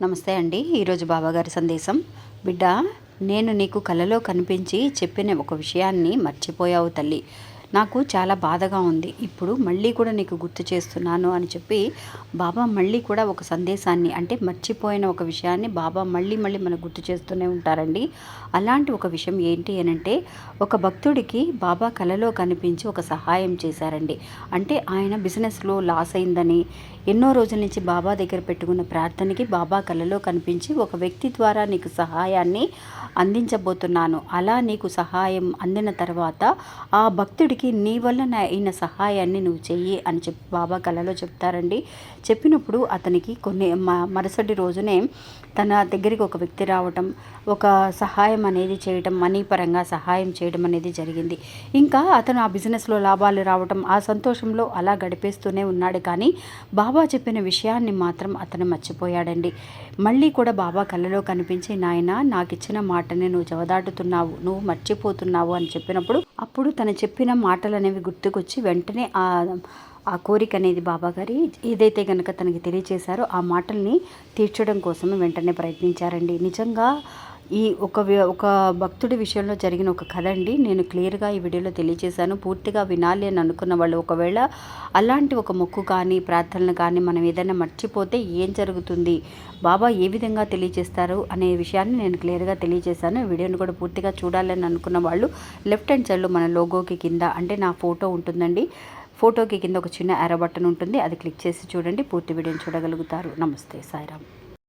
నమస్తే అండి. ఈరోజు బాబాగారి సందేశం. బిడ్డ, నేను నీకు కలలో కనిపించి చెప్పిన ఒక విషయాన్ని మర్చిపోయావు తల్లి. నాకు చాలా బాధగా ఉంది. ఇప్పుడు మళ్ళీ కూడా నీకు గుర్తు చేస్తున్నాను అని చెప్పి బాబా మళ్ళీ కూడా ఒక సందేశాన్ని, అంటే మర్చిపోయిన ఒక విషయాన్ని బాబా మళ్ళీ మళ్ళీ మనకు గుర్తు చేస్తూనే ఉంటారండి. అలాంటి ఒక విషయం ఏంటి అనంటే, ఒక భక్తుడికి బాబా కలలో కనిపించి ఒక సహాయం చేశారండి. అంటే ఆయన బిజినెస్లో లాస్ అయిందని ఎన్నో రోజుల నుంచి బాబా దగ్గర పెట్టుకున్న ప్రార్థనకి బాబా కలలో కనిపించి, ఒక వ్యక్తి ద్వారా నీకు సహాయాన్ని అందించబోతున్నాను, అలా నీకు సహాయం అందిన తర్వాత ఆ భక్తుడికి నీ వల్ల అయిన సహాయాన్ని నువ్వు చెయ్యి అని చెప్పి బాబా కలలో చెప్తారండి. చెప్పినప్పుడు అతనికి మరుసటి రోజునే తన దగ్గరికి ఒక వ్యక్తి రావటం, ఒక సహాయం అనేది చేయటం, మనీ పరంగా సహాయం చేయడం అనేది జరిగింది. ఇంకా అతను ఆ బిజినెస్లో లాభాలు రావటం, ఆ సంతోషంలో అలా గడిపేస్తూనే ఉన్నాడు. కానీ బాబా చెప్పిన విషయాన్ని మాత్రం అతను మర్చిపోయాడండి. మళ్ళీ కూడా బాబా కలలో కనిపించి, నాయనా, నాకు ఇచ్చిన మాటని నువ్వు జవదాటుతున్నావు, నువ్వు మర్చిపోతున్నావు అని చెప్పినప్పుడు, అప్పుడు తను చెప్పిన మాటలు అనేవి గుర్తుకొచ్చి వెంటనే ఆ కోరిక అనేది బాబాగారి ఏదైతే కనుక తనకి తెలియచేశారో ఆ మాటల్ని తీర్చడం కోసమే వెంటనే ప్రయత్నించారండి. నిజంగా ఈ ఒక భక్తుడి విషయంలో జరిగిన ఒక కథ అండి. నేను క్లియర్గా ఈ వీడియోలో తెలియజేశాను. పూర్తిగా వినాలి అని అనుకున్న వాళ్ళు, ఒకవేళ అలాంటి ఒక మొక్కు కానీ ప్రార్థనలు కానీ మనం ఏదైనా మర్చిపోతే ఏం జరుగుతుంది, బాబా ఏ విధంగా తెలియజేస్తారు అనే విషయాన్ని నేను క్లియర్గా తెలియజేశాను. వీడియోని కూడా పూర్తిగా చూడాలని అనుకున్న వాళ్ళు లెఫ్ట్ హ్యాండ్ సైడ్లో మన లోగోకి కింద, అంటే నా ఫోటో ఉంటుందండి, ఫోటోకి కింద ఒక చిన్న యారో బటన్ ఉంటుంది, అది క్లిక్ చేసి చూడండి, పూర్తి వీడియోని చూడగలుగుతారు. నమస్తే, సాయిరామ్.